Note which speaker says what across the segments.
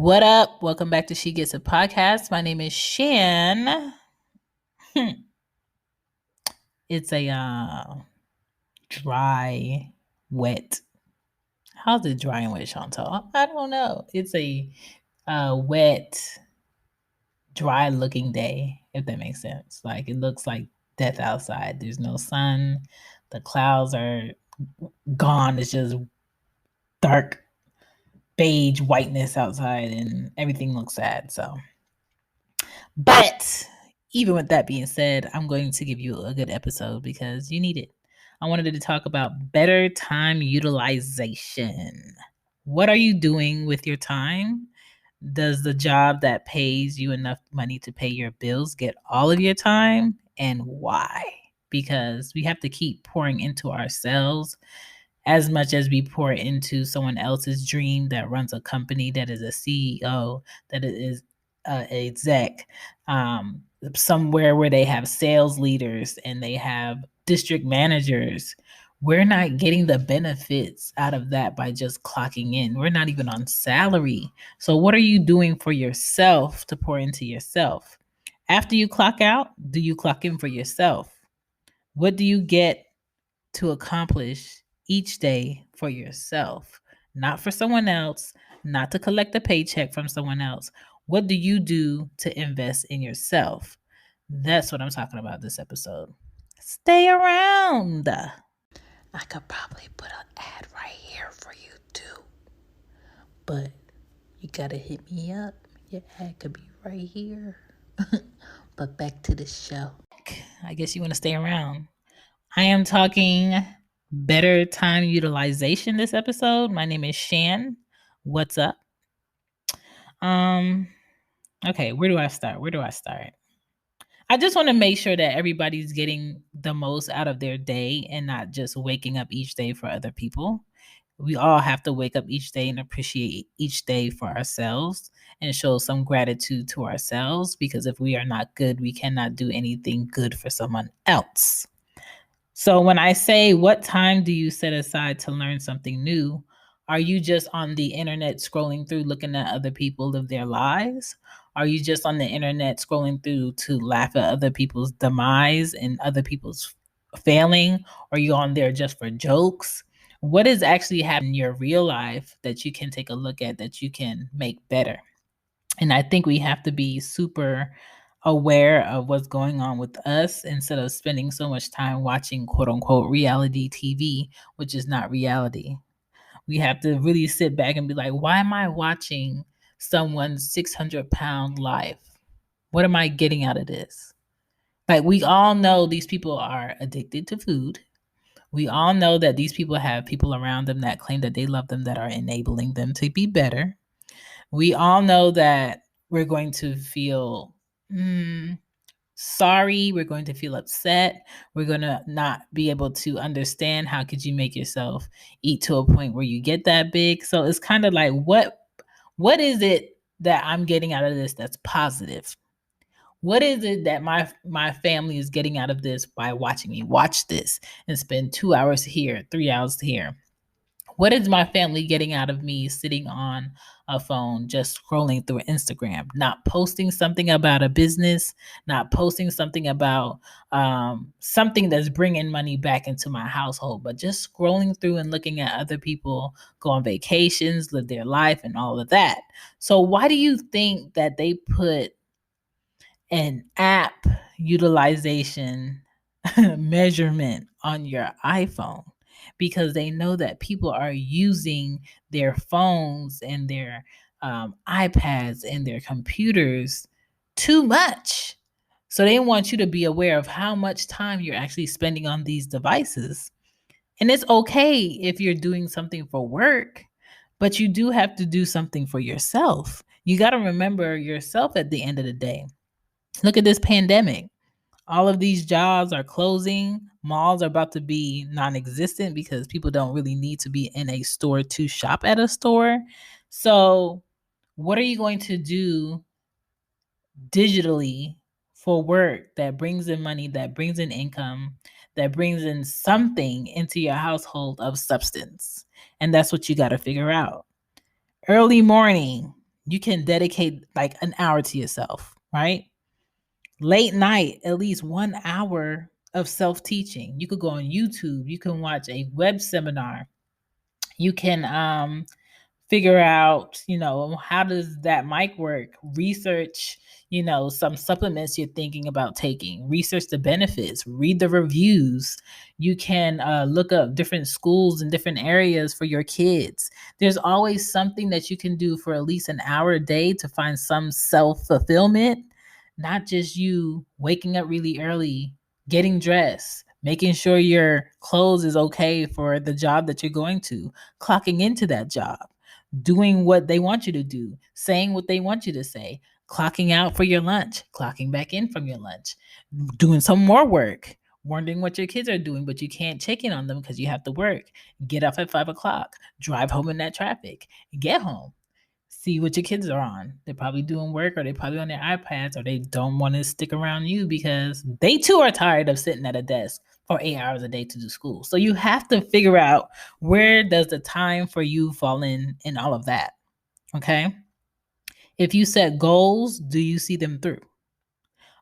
Speaker 1: What up? Welcome back to She Gets a Podcast. My name is Shan. It's a dry, wet. How's it dry and wet, Chantal? I don't know. It's a wet, dry looking day, if that makes sense. Like it looks like death outside. There's no sun. The clouds are gone. It's just dark beige whiteness outside and everything looks sad. But even with that being said, I'm going to give you a good episode because you need it. I wanted to talk about better time utilization. What are you doing with your time? Does the job that pays you enough money to pay your bills get all of your time? And why? Because we have to keep pouring into ourselves as much as we pour into someone else's dream that runs a company, that is a CEO, that is exec, somewhere where they have sales leaders and they have district managers. We're not getting the benefits out of that by just clocking in. We're not even on salary. So what are you doing for yourself to pour into yourself? After you clock out, do you clock in for yourself? What do you get to accomplish each day for yourself? Not for someone else, not to collect a paycheck from someone else. What do you do to invest in yourself? That's what I'm talking about this episode. Stay around. I could probably put an ad right here for you too, but you gotta hit me up. Your ad could be right here. But back to the show. I guess you want to stay around. I am talking better time utilization this episode. My name is Shan. What's up? Okay, where do I start? I just want to make sure that everybody's getting the most out of their day and not just waking up each day for other people. We all have to wake up each day and appreciate each day for ourselves and show some gratitude to ourselves, because if we are not good, we cannot do anything good for someone else. So when I say, what time do you set aside to learn something new? Are you just on the internet scrolling through looking at other people live their lives? Are you just on the internet scrolling through to laugh at other people's demise and other people's failing? Are you on there just for jokes? What is actually happening in your real life that you can take a look at, that you can make better? And I think we have to be super aware of what's going on with us instead of spending so much time watching quote unquote reality TV, which is not reality. We have to really sit back and be like, why am I watching someone's 600-pound life? What am I getting out of this? Like, we all know these people are addicted to food. We all know that these people have people around them that claim that they love them, that are enabling them to be better. We all know that we're going to feel sorry. We're going to feel upset. We're going to not be able to understand how could you make yourself eat to a point where you get that big. So it's kind of like, what is it that I'm getting out of this that's positive? What is it that my family is getting out of this by watching me watch this and spend 2 hours here, 3 hours here? What is my family getting out of me sitting on a phone, just scrolling through Instagram, not posting something about a business, not posting something about something that's bringing money back into my household, but just scrolling through and looking at other people go on vacations, live their life, and all of that? So why do you think that they put an app utilization measurement on your iPhone? Because they know that people are using their phones and their iPads and their computers too much. So they want you to be aware of how much time you're actually spending on these devices. And it's okay if you're doing something for work, but you do have to do something for yourself. You got to remember yourself at the end of the day. Look at this pandemic. All of these jobs are closing. Malls are about to be non-existent because people don't really need to be in a store to shop at a store. So what are you going to do digitally for work that brings in money, that brings in income, that brings in something into your household of substance? And that's what you got to figure out. Early morning, You can dedicate like an hour to yourself, right? Late night, at least 1 hour of self-teaching. You could go on YouTube, you can watch a web seminar, you can figure out, how does that mic work? Research, some supplements you're thinking about taking. Research the benefits, read the reviews. You can look up different schools in different areas for your kids. There's always something that you can do for at least an hour a day to find some self-fulfillment, not just you waking up really early, getting dressed, making sure your clothes is okay for the job that you're going to, clocking into that job, doing what they want you to do, saying what they want you to say, clocking out for your lunch, clocking back in from your lunch, doing some more work, wondering what your kids are doing, but you can't check in on them because you have to work. Get off at 5 o'clock, drive home in that traffic, get home, see what your kids are on. They're probably doing work, or they're probably on their iPads, or they don't want to stick around you because they too are tired of sitting at a desk for 8 hours a day to do school. So you have to figure out, where does the time for you fall in all of that. Okay. If you set goals, do you see them through?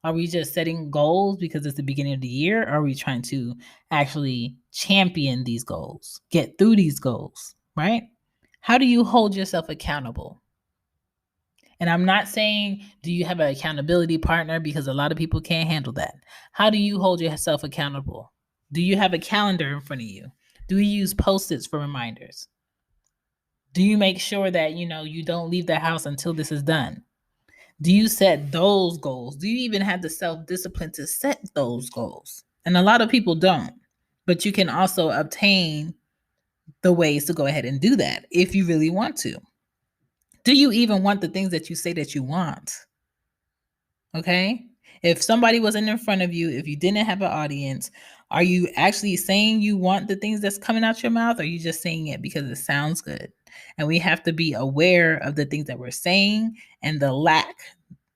Speaker 1: Are we just setting goals because it's the beginning of the year? Or are we trying to actually champion these goals, get through these goals, right? How do you hold yourself accountable? And I'm not saying, do you have an accountability partner? Because a lot of people can't handle that. How do you hold yourself accountable? Do you have a calendar in front of you? Do you use Post-its for reminders? Do you make sure that, you don't leave the house until this is done? Do you set those goals? Do you even have the self-discipline to set those goals? And a lot of people don't. But you can also obtain the ways to go ahead and do that if you really want to. Do you even want the things that you say that you want? Okay? If somebody wasn't in front of you, if you didn't have an audience, are you actually saying you want the things that's coming out your mouth? Or are you just saying it because it sounds good? And we have to be aware of the things that we're saying and the lack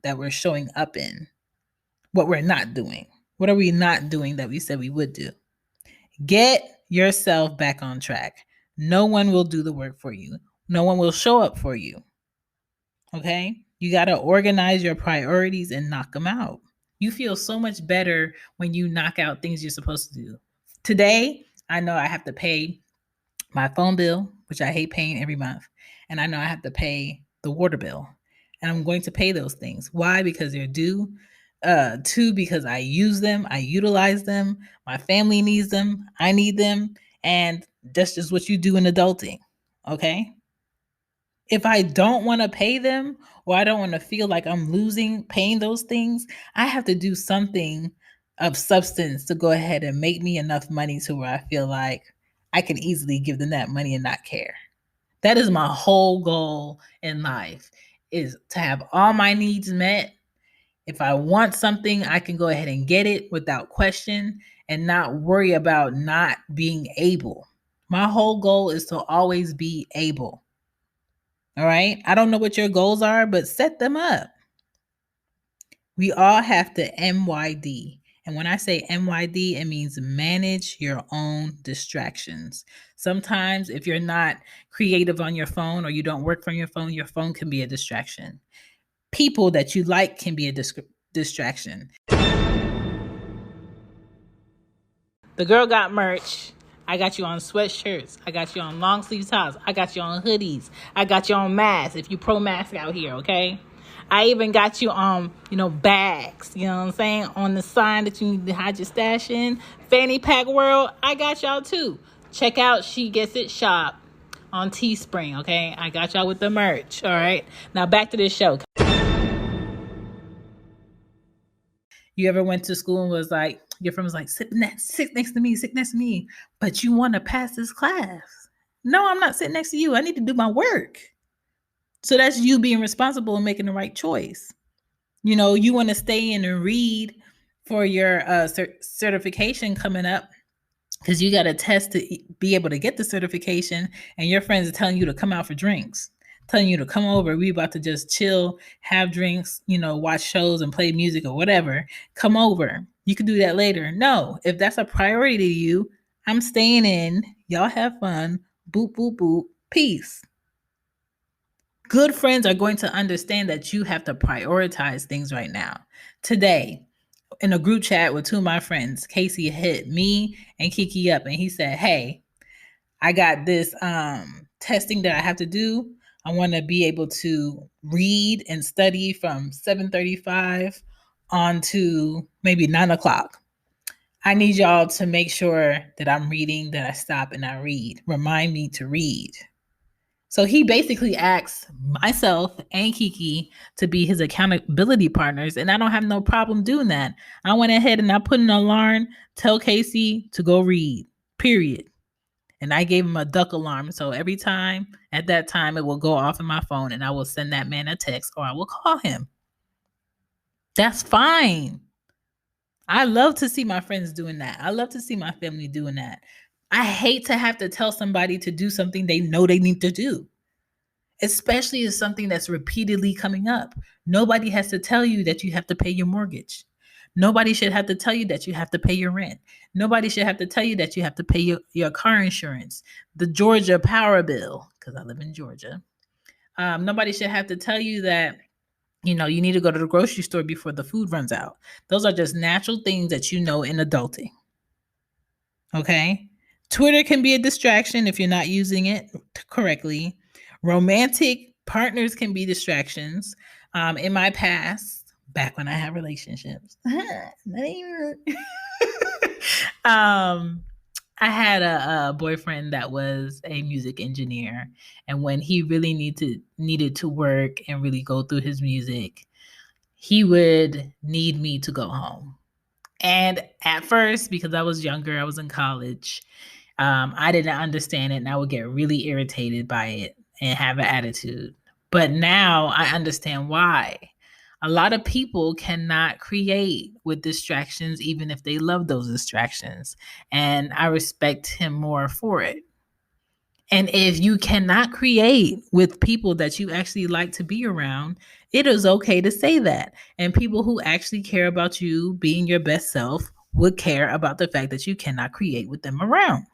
Speaker 1: that we're showing up in. What we're not doing. What are we not doing that we said we would do? Get yourself back on track. No one will do the work for you. No one will show up for you. Okay? You got to organize your priorities and knock them out. You feel so much better when you knock out things you're supposed to do. Today, I know I have to pay my phone bill, which I hate paying every month. And I know I have to pay the water bill. And I'm going to pay those things. Why? Because they're due. Two, because I use them, I utilize them. My family needs them. I need them. And that's just what you do in adulting. Okay? If I don't want to pay them, or I don't want to feel like I'm losing paying those things, I have to do something of substance to go ahead and make me enough money to where I feel like I can easily give them that money and not care. That is my whole goal in life, is to have all my needs met. If I want something, I can go ahead and get it without question and not worry about not being able. My whole goal is to always be able. All right. I don't know what your goals are, but set them up. We all have to MYD. And when I say MYD, it means manage your own distractions. Sometimes if you're not creative on your phone, or you don't work from your phone can be a distraction. People that you like can be a distraction. The girl got merch. I got you on sweatshirts. I got you on long sleeve tops. I got you on hoodies. I got you on masks if you pro mask out here, okay? I even got you on, bags, you know what I'm saying? On the sign that you need to hide your stash in. Fanny Pack World, I got y'all too. Check out She Gets It Shop on Teespring, okay? I got y'all with the merch, all right? Now back to this show. You ever went to school and was like, your friend was like, sit next to me, but you want to pass this class. No, I'm not sitting next to you. I need to do my work. So that's you being responsible and making the right choice. You want to stay in and read for your certification coming up, because you got a test to be able to get the certification, and your friends are telling you to come out for drinks, telling you to come over. We about to just chill, have drinks, watch shows and play music or whatever. Come over. You can do that later. No, if that's a priority to you, I'm staying in. Y'all have fun. Boop, boop, boop. Peace. Good friends are going to understand that you have to prioritize things right now. Today, in a group chat with two of my friends, Casey hit me and Kiki up and he said, "Hey, I got this testing that I have to do. I want to be able to read and study from 7:35 on to maybe 9 o'clock. I need y'all to make sure that I'm reading, that I stop and I read. Remind me to read." So he basically asked myself and Kiki to be his accountability partners, and I don't have no problem doing that. I went ahead and I put an alarm, tell Casey to go read, period. And I gave him a duck alarm. So every time at that time, it will go off in my phone and I will send that man a text or I will call him. That's fine. I love to see my friends doing that. I love to see my family doing that. I hate to have to tell somebody to do something they know they need to do, especially if something that's repeatedly coming up. Nobody has to tell you that you have to pay your mortgage. Nobody should have to tell you that you have to pay your rent. Nobody should have to tell you that you have to pay your car insurance, the Georgia power bill, because I live in Georgia. Nobody should have to tell you that you need to go to the grocery store before the food runs out. Those are just natural things that you know in adulting. Okay? Twitter can be a distraction if you're not using it correctly. Romantic partners can be distractions. In my past, back when I had relationships, I had a boyfriend that was a music engineer, and when he really needed to work and really go through his music, he would need me to go home. And at first, because I was younger, I was in college, I didn't understand it, and I would get really irritated by it and have an attitude. But now I understand why. A lot of people cannot create with distractions, even if they love those distractions. And I respect him more for it. And if you cannot create with people that you actually like to be around, it is okay to say that. And people who actually care about you being your best self would care about the fact that you cannot create with them around.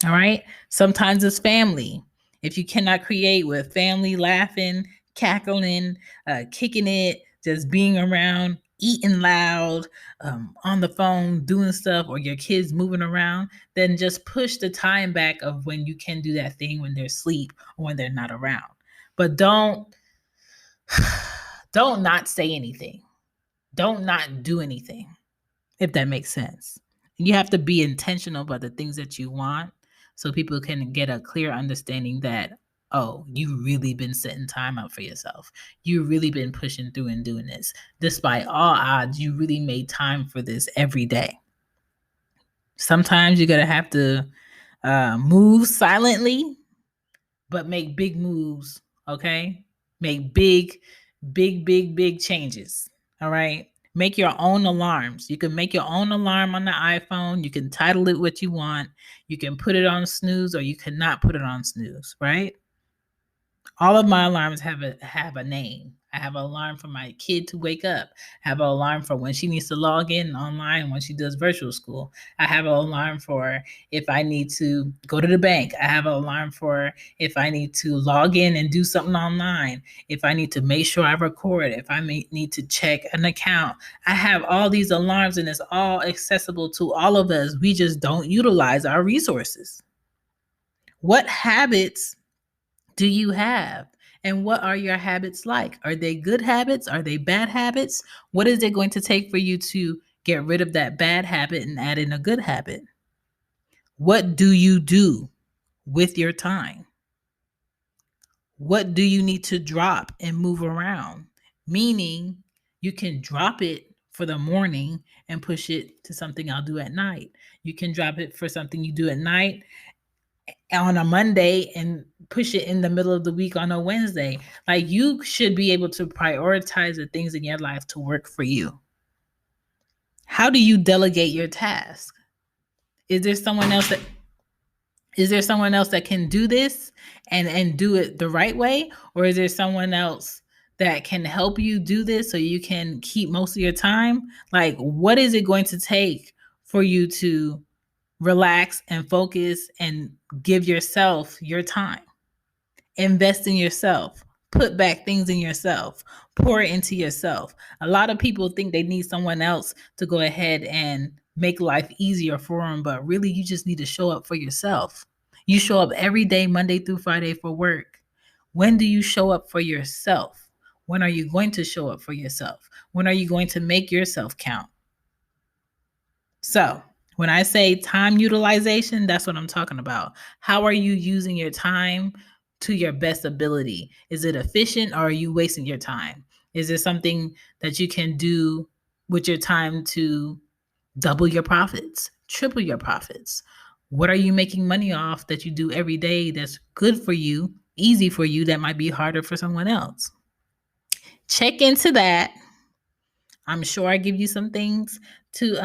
Speaker 1: All right. Sometimes it's family. If you cannot create with family laughing, cackling, kicking it, just being around, eating loud, on the phone, doing stuff, or your kids moving around, then just push the time back of when you can do that thing when they're asleep or when they're not around. But don't not say anything. Don't not do anything, if that makes sense. You have to be intentional about the things that you want so people can get a clear understanding that, oh, you really been setting time out for yourself. You really been pushing through and doing this. Despite all odds, you really made time for this every day. Sometimes you're going to have to move silently, but make big moves, okay? Make big changes, all right? Make your own alarms. You can make your own alarm on the iPhone. You can title it what you want. You can put it on snooze or you cannot put it on snooze, right? All of my alarms have a name. I have an alarm for my kid to wake up. I have an alarm for when she needs to log in online when she does virtual school. I have an alarm for if I need to go to the bank. I have an alarm for if I need to log in and do something online. If I need to make sure I record. If I need to check an account. I have all these alarms and it's all accessible to all of us. We just don't utilize our resources. What habits do you have? And what are your habits like? Are they good habits? Are they bad habits? What is it going to take for you to get rid of that bad habit and add in a good habit? What do you do with your time? What do you need to drop and move around? Meaning, you can drop it for the morning and push it to something I'll do at night. You can drop it for something you do at night on a Monday and push it in the middle of the week on a Wednesday. Like, you should be able to prioritize the things in your life to work for you. How do you delegate your task? Is there someone else that can do this and do it the right way? Or is there someone else that can help you do this so you can keep most of your time? Like, what is it going to take for you to relax and focus and give yourself your time? Invest in yourself. Put back things in yourself. Pour into yourself. A lot of people think they need someone else to go ahead and make life easier for them, but really you just need to show up for yourself. You show up every day, Monday through Friday for work. When do you show up for yourself? When are you going to show up for yourself? When are you going to make yourself count? So, when I say time utilization, that's what I'm talking about. How are you using your time to your best ability? Is it efficient or are you wasting your time? Is there something that you can do with your time to double your profits, triple your profits? What are you making money off that you do every day that's good for you, easy for you, that might be harder for someone else? Check into that. I'm sure I give you some things to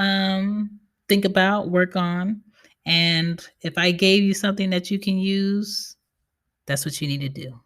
Speaker 1: think about, work on. And if I gave you something that you can use, that's what you need to do.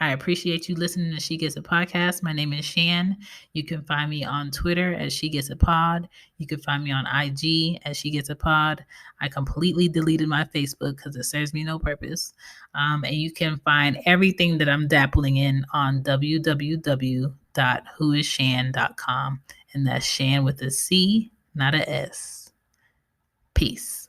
Speaker 1: I appreciate you listening to She Gets a Podcast. My name is Shan. You can find me on Twitter as She Gets a Pod. You can find me on IG as She Gets a Pod. I completely deleted my Facebook because it serves me no purpose. And you can find everything that I'm dabbling in on www.whoisshan.com. And that's Shan with a C, not a S. Peace.